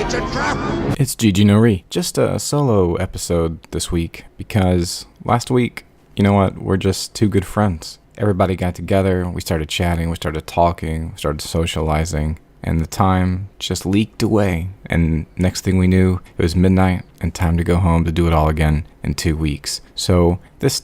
It's a trap! It's Gigi Nori. Just a solo episode this week because last week, you know what, we're just two good friends. Everybody got together, we started chatting, we started talking, we started socializing, and the time just leaked away. And next thing we knew, it was midnight and time to go home to do it all again in 2 weeks. So this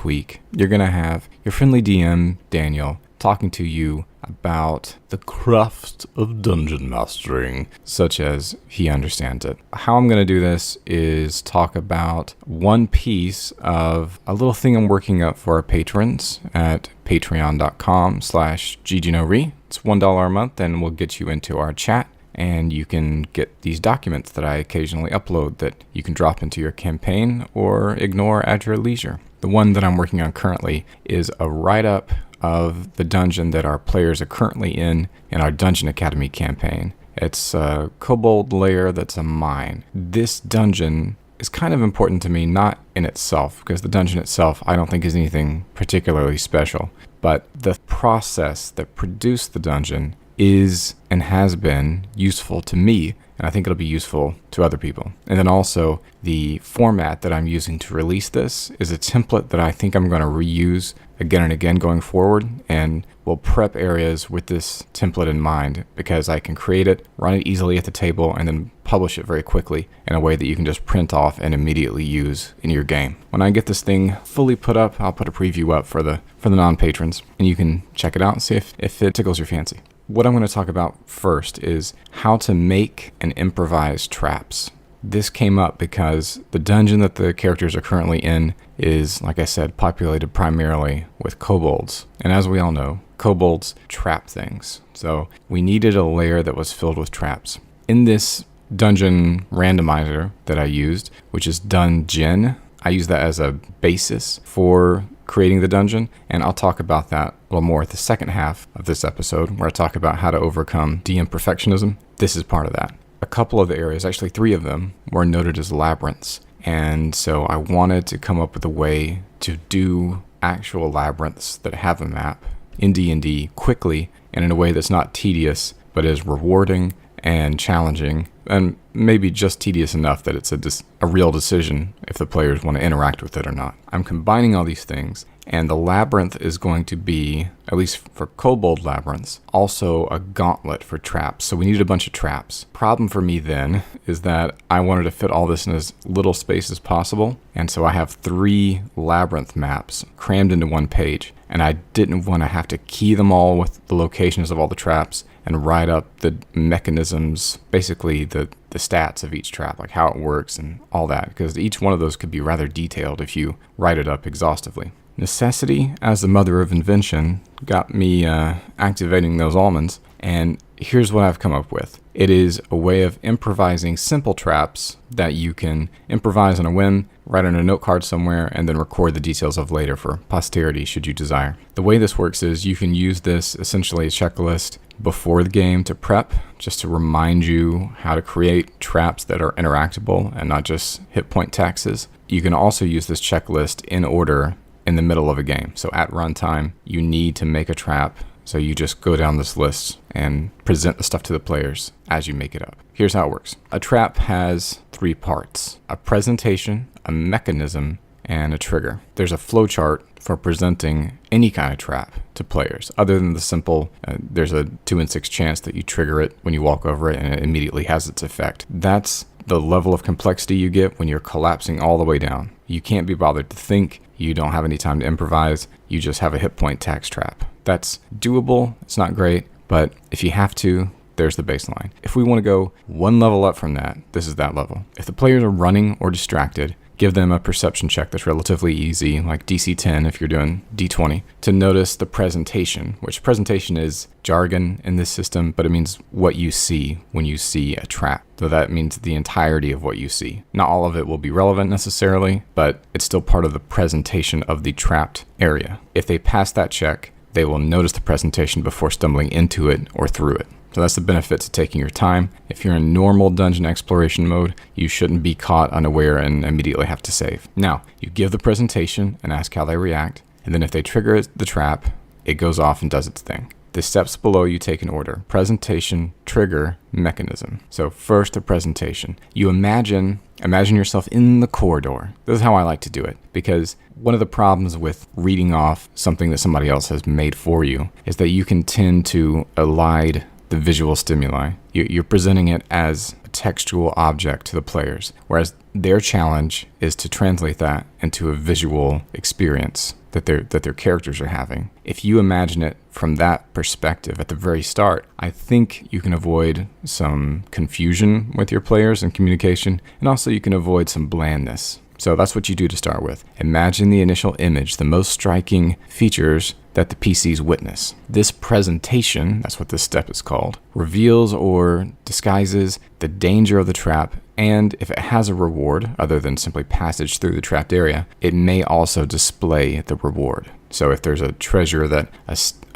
week, you're going to have your friendly DM, Daniel, talking to you about the craft of dungeon mastering, such as he understands it. How I'm going to do this is talk about one piece of a little thing I'm working up for our patrons at patreon.com/GGNoRe. It's $1 a month and we'll get you into our chat. And you can get these documents that I occasionally upload that you can drop into your campaign or ignore at your leisure. The one that I'm working on currently is a write-up of the dungeon that our players are currently in our Dungeon Academy campaign. It's a kobold lair that's a mine. This dungeon is kind of important to me, not in itself, because the dungeon itself I don't think is anything particularly special, but the process that produced the dungeon is and has been useful to me, and I think it'll be useful to other people. And then also, the format that I'm using to release this is a template that I think I'm going to reuse again and again going forward, and will prep areas with this template in mind because I can create it, run it easily at the table, and then publish it very quickly in a way that you can just print off and immediately use in your game. When I get this thing fully put up, I'll put a preview up for the non-patrons, and you can check it out and see if it tickles your fancy. What I'm going to talk about first is how to make and improvise traps. This came up because the dungeon that the characters are currently in is, like I said, populated primarily with kobolds. And as we all know, kobolds trap things. So we needed a layer that was filled with traps. In this dungeon randomizer that I used, which is Dungeon, I use that as a basis for creating the dungeon, and I'll talk about that a little more at the second half of this episode, where I talk about how to overcome DM perfectionism. This is part of that. A couple of the areas, actually 3 of them, were noted as labyrinths, and so I wanted to come up with a way to do actual labyrinths that have a map in D&D quickly and in a way that's not tedious, but is rewarding and challenging, and maybe just tedious enough that it's a real decision if the players want to interact with it or not. I'm combining all these things, and the labyrinth is going to be, at least for kobold labyrinths, also a gauntlet for traps. So we needed a bunch of traps. Problem for me then is that I wanted to fit all this in as little space as possible, and so I have 3 labyrinth maps crammed into one page, and I didn't want to have to key them all with the locations of all the traps and write up the mechanisms, basically the stats of each trap, like how it works and all that, because each one of those could be rather detailed if you write it up exhaustively. Necessity, as the mother of invention, got me activating those almonds, and here's what I've come up with. It is a way of improvising simple traps that you can improvise on a whim, write on a note card somewhere, and then record the details of later for posterity should you desire. The way this works is you can use this essentially a checklist before the game to prep, just to remind you how to create traps that are interactable and not just hit point taxes. You can also use this checklist in order in the middle of a game. So at runtime, you need to make a trap. So you just go down this list and present the stuff to the players as you make it up. Here's how it works. A trap has 3 parts: a presentation, a mechanism, and a trigger. There's a flowchart for presenting any kind of trap to players, other than the simple, there's a 2 in 6 chance that you trigger it when you walk over it and it immediately has its effect. That's the level of complexity you get when you're collapsing all the way down. You can't be bothered to think, you don't have any time to improvise, you just have a hit point tax trap. That's doable, it's not great, but if you have to, there's the baseline. If we want to go one level up from that, this is that level. If the players are running or distracted, give them a perception check that's relatively easy, like DC 10 if you're doing D20, to notice the presentation, which presentation is jargon in this system, but it means what you see when you see a trap. So that means the entirety of what you see. Not all of it will be relevant necessarily, but it's still part of the presentation of the trapped area. If they pass that check, they will notice the presentation before stumbling into it or through it. So that's the benefit to taking your time. If you're in normal dungeon exploration mode, you shouldn't be caught unaware and immediately have to save. Now, you give the presentation and ask how they react, and then if they trigger the trap, it goes off and does its thing. The steps below you take in order: presentation, trigger, mechanism. So first, the presentation. You imagine yourself in the corridor. This is how I like to do it, because one of the problems with reading off something that somebody else has made for you is that you can tend to elide the visual stimuli. You're presenting it as a textual object to the players, whereas their challenge is to translate that into a visual experience that their characters are having. If you imagine it from that perspective at the very start, I think you can avoid some confusion with your players and communication, and also you can avoid some blandness. So that's what you do to start with. Imagine the initial image, the most striking features that the PCs witness. This presentation, that's what this step is called, reveals or disguises the danger of the trap, and if it has a reward, other than simply passage through the trapped area, it may also display the reward. So if there's a treasure that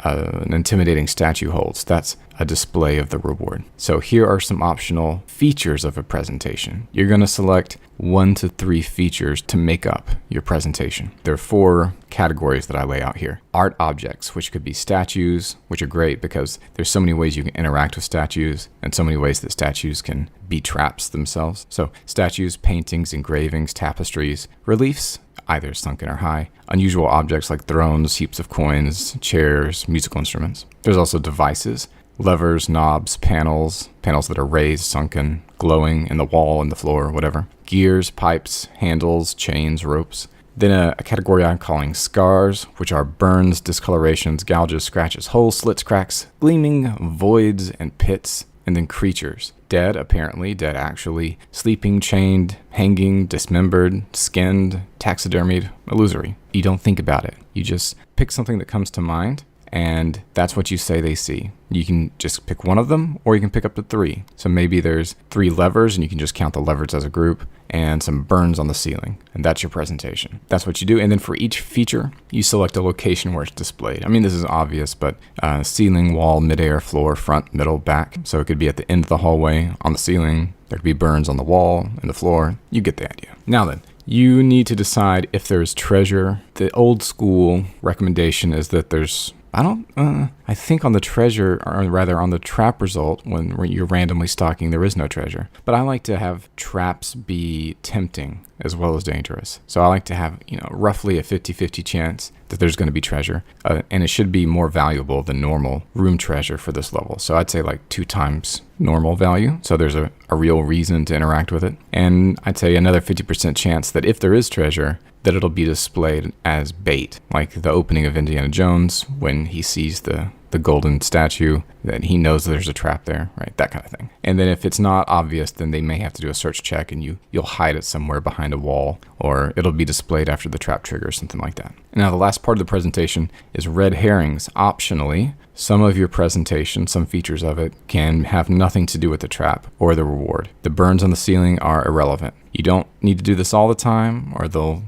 an intimidating statue holds, that's a display of the reward. So here are some optional features of a presentation. You're going to select 1 to 3 features to make up your presentation. There are 4 categories that I lay out here. Art objects, which could be statues, which are great because there's so many ways you can interact with statues and so many ways that statues can be traps themselves. So statues, paintings, engravings, tapestries, reliefs, either sunken or high, unusual objects like thrones, heaps of coins, chairs, musical instruments. There's also devices, levers, knobs, panels that are raised, sunken, glowing in the wall, in the floor, whatever. Gears, pipes, handles, chains, ropes. Then a category I'm calling scars, which are burns, discolorations, gouges, scratches, holes, slits, cracks, gleaming, voids, and pits. And then creatures. Dead, apparently, dead actually, sleeping, chained, hanging, dismembered, skinned, taxidermied, illusory. You don't think about it. You just pick something that comes to mind, and that's what you say they see. You can just pick one of them, or you can pick up to 3. So maybe there's 3 levers, and you can just count the levers as a group, and some burns on the ceiling. And that's your presentation. That's what you do. And then for each feature, you select a location where it's displayed. I mean, this is obvious, but ceiling, wall, midair, floor, front, middle, back. So it could be at the end of the hallway, on the ceiling. There could be burns on the wall and the floor. You get the idea. Now then, you need to decide if there's treasure. The old school recommendation is that there's I think on the treasure, or rather on the trap result, when you're randomly stocking, there is no treasure. But I like to have traps be tempting as well as dangerous. So I like to have, roughly a 50-50 chance that there's going to be treasure. And it should be more valuable than normal room treasure for this level. So I'd say like 2 times normal value. So there's a real reason to interact with it. And I'd say another 50% chance that if there is treasure, that it'll be displayed as bait, like the opening of Indiana Jones when he sees the golden statue, that he knows there's a trap there, right? That kind of thing. And then if it's not obvious, then they may have to do a search check and you'll hide it somewhere behind a wall, or it'll be displayed after the trap trigger or something like that. Now, the last part of the presentation is red herrings. Optionally, some of your presentation, some features of it, can have nothing to do with the trap or the reward. The burns on the ceiling are irrelevant. You don't need to do this all the time, or the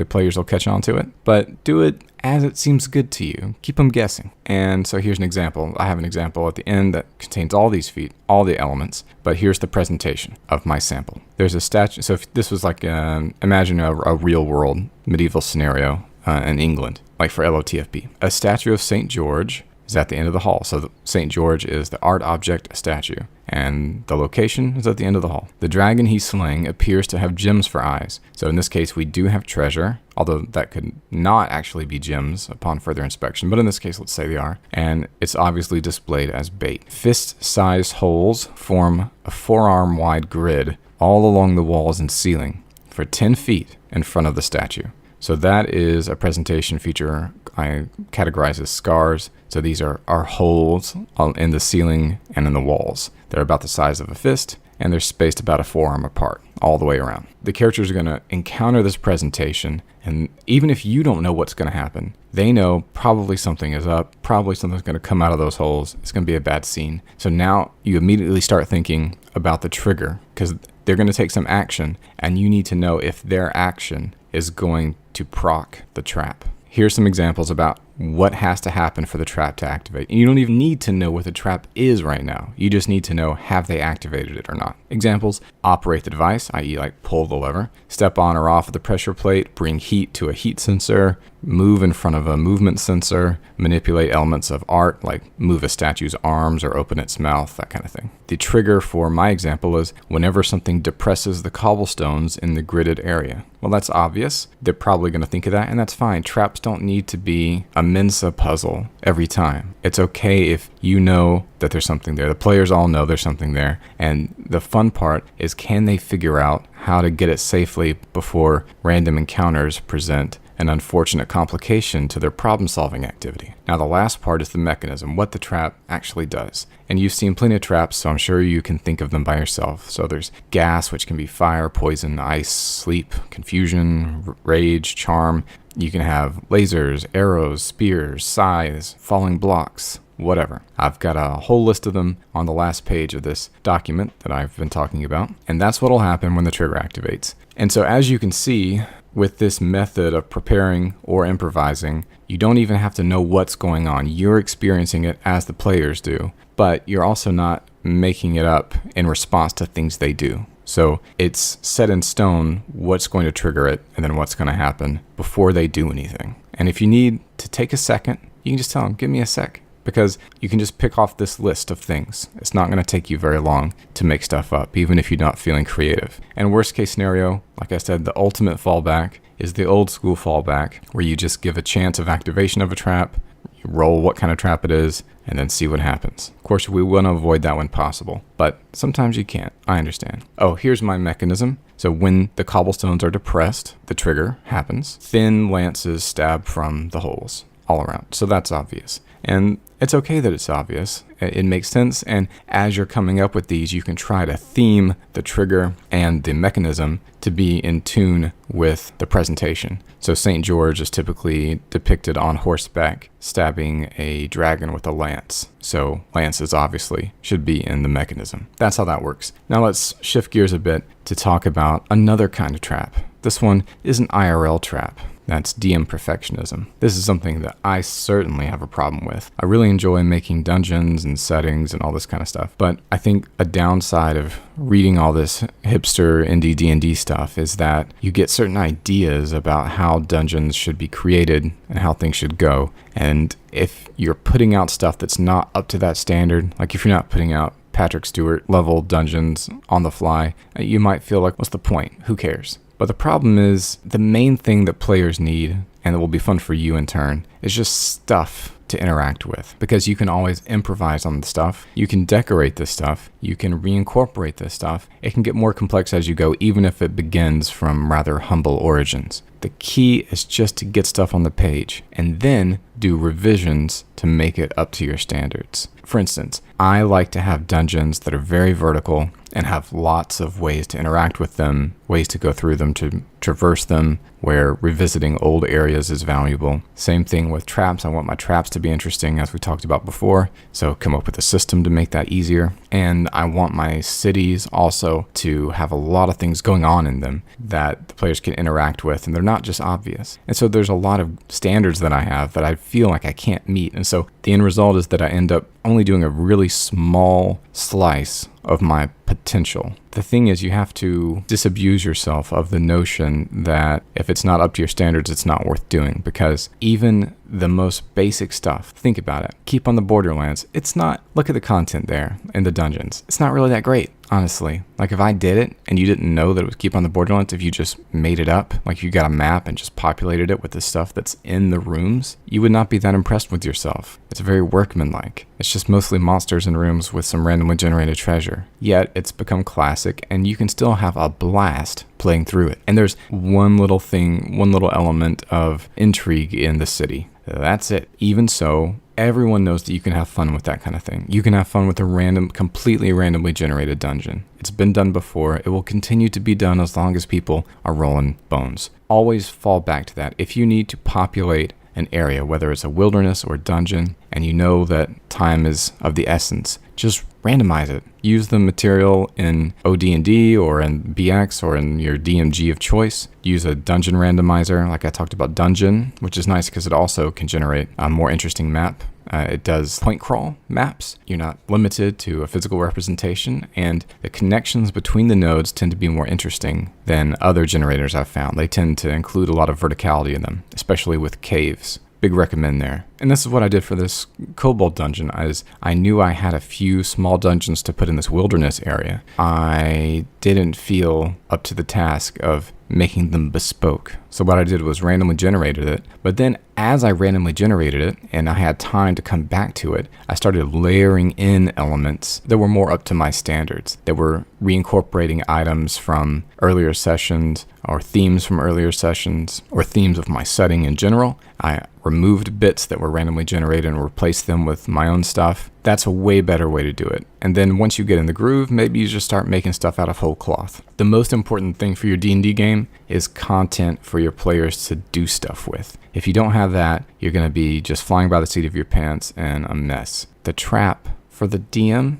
players will catch on to it, but do it as it seems good to you. Keep them guessing. And so here's an example. I have an example at the end that contains all these all the elements, but here's the presentation of my sample. There's a statue. So if this was like, imagine a real world medieval scenario in England, like for LOTFP. A statue of St. George is at the end of the hall. So St. George is the art object, a statue, and the location is at the end of the hall. The dragon he's slaying appears to have gems for eyes. So in this case, we do have treasure, although that could not actually be gems upon further inspection. But in this case, let's say they are. And it's obviously displayed as bait. Fist-sized holes form a forearm-wide grid all along the walls and ceiling for 10 feet in front of the statue. So that is a presentation feature I categorize as scars. So these are holes in the ceiling and in the walls. They're about the size of a fist, and they're spaced about a forearm apart all the way around. The characters are going to encounter this presentation, and even if you don't know what's going to happen, they know probably something is up, probably something's going to come out of those holes. It's going to be a bad scene. So now you immediately start thinking about the trigger, because they're going to take some action, and you need to know if their action is going to proc the trap. Here's some examples about what has to happen for the trap to activate. And you don't even need to know what the trap is right now. You just need to know, have they activated it or not? Examples: operate the device, i.e. like pull the lever, step on or off of the pressure plate, bring heat to a heat sensor, move in front of a movement sensor, manipulate elements of art, like move a statue's arms or open its mouth, that kind of thing. The trigger for my example is whenever something depresses the cobblestones in the gridded area. Well, that's obvious. They're probably going to think of that, and that's fine. Traps don't need to be a Mensa puzzle every time. It's okay if you know that there's something there. The players all know there's something there. And the fun part is, can they figure out how to get it safely before random encounters present an unfortunate complication to their problem-solving activity? Now, the last part is the mechanism, what the trap actually does. And you've seen plenty of traps, so I'm sure you can think of them by yourself. So there's gas, which can be fire, poison, ice, sleep, confusion, rage, charm. You can have lasers, arrows, spears, scythes, falling blocks, whatever. I've got a whole list of them on the last page of this document that I've been talking about. And that's what'll happen when the trigger activates. And so as you can see, with this method of preparing or improvising, you don't even have to know what's going on. You're experiencing it as the players do, but you're also not making it up in response to things they do. So it's set in stone what's going to trigger it and then what's going to happen before they do anything. And if you need to take a second, you can just tell them, give me a sec. Because you can just pick off this list of things. It's not going to take you very long to make stuff up, even if you're not feeling creative. And worst case scenario, like I said, the ultimate fallback is the old school fallback, where you just give a chance of activation of a trap, you roll what kind of trap it is, and then see what happens. Of course, we want to avoid that when possible, but sometimes you can't. I understand. Oh, here's my mechanism. So when the cobblestones are depressed, the trigger happens. Thin lances stab from the holes all around. So that's obvious. And it's okay that it's obvious. It makes sense. And as you're coming up with these, you can try to theme the trigger and the mechanism to be in tune with the presentation. So St. George is typically depicted on horseback, stabbing a dragon with a lance. So lances obviously should be in the mechanism. That's how that works. Now let's shift gears a bit to talk about another kind of trap. This one is an IRL trap. That's DM perfectionism. This is something that I certainly have a problem with. I really enjoy making dungeons and settings and all this kind of stuff, but I think a downside of reading all this hipster indie D&D stuff is that you get certain ideas about how dungeons should be created and how things should go. And if you're putting out stuff that's not up to that standard, like if you're not putting out Patrick Stewart level dungeons on the fly, you might feel like, what's the point? Who cares? But the problem is, the main thing that players need, and that will be fun for you in turn, is just stuff to interact with. Because you can always improvise on the stuff, you can decorate this stuff, you can reincorporate this stuff. It can get more complex as you go, even if it begins from rather humble origins. The key is just to get stuff on the page, and then do revisions to make it up to your standards. For instance, I like to have dungeons that are very vertical and have lots of ways to interact with them, ways to go through them, to traverse them, where revisiting old areas is valuable. Same thing with traps. I want my traps to be interesting, as we talked about before, so come up with a system to make that easier. And I want my cities also to have a lot of things going on in them that the players can interact with, and they're not just obvious. And so there's a lot of standards that I have that I feel like I can't meet. And so the end result is that I end up only doing a really small slice of my potential. The thing is, you have to disabuse yourself of the notion that if it's not up to your standards, it's not worth doing, because even the most basic stuff, think about it. Keep on the Borderlands. It's not, look at the content there in the dungeons. It's not really that great, honestly. Like if I did it and you didn't know that it was Keep on the Borderlands, if you just made it up, like you got a map and just populated it with the stuff that's in the rooms, you would not be that impressed with yourself. It's very workmanlike. It's just mostly monsters in rooms with some randomly generated treasure. Yet it's become classic, and you can still have a blast playing through it. And there's one little thing, one little element of intrigue in the city. That's it. Even so, everyone knows that you can have fun with that kind of thing. You can have fun with a completely randomly generated dungeon. It's been done before. It will continue to be done as long as people are rolling bones. Always fall back to that. If you need to populate an area, whether it's a wilderness or dungeon, and you know that time is of the essence, just randomize it. Use the material in OD&D or in BX or in your DMG of choice. Use a dungeon randomizer, like I talked about Dungeon, which is nice because it also can generate a more interesting map It does point crawl maps. You're not limited to a physical representation, and the connections between the nodes tend to be more interesting than other generators I've found. They tend to include a lot of verticality in them, especially with caves. Big recommend there. And this is what I did for this kobold dungeon, as I knew I had a few small dungeons to put in this wilderness area. I didn't feel up to the task of making them bespoke. So what I did was randomly generated it, but then as I randomly generated it and I had time to come back to it, I started layering in elements that were more up to my standards, that were reincorporating items from earlier sessions or themes from earlier sessions or themes of my setting in general. I removed bits that were randomly generated and replaced them with my own stuff. That's a way better way to do it. And then once you get in the groove, maybe you just start making stuff out of whole cloth. The most important thing for your D&D game is content for your players to do stuff with. If you don't have that, you're going to be just flying by the seat of your pants and a mess. The trap for the DM,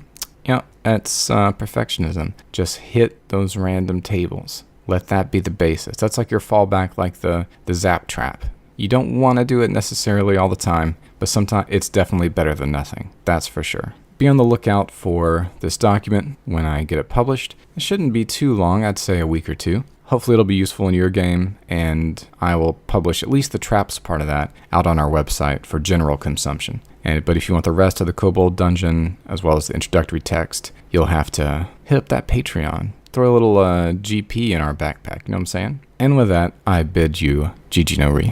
that's perfectionism. Just hit those random tables. Let that be the basis. That's like your fallback, like the zap trap. You don't want to do it necessarily all the time, but sometimes it's definitely better than nothing. That's for sure. Be on the lookout for this document when I get it published. It shouldn't be too long, I'd say a week or two. Hopefully it'll be useful in your game, and I will publish at least the traps part of that out on our website for general consumption. But if you want the rest of the Kobold Dungeon, as well as the introductory text, you'll have to hit up that Patreon. Throw a little GP in our backpack, you know what I'm saying? And with that, I bid you GG no re.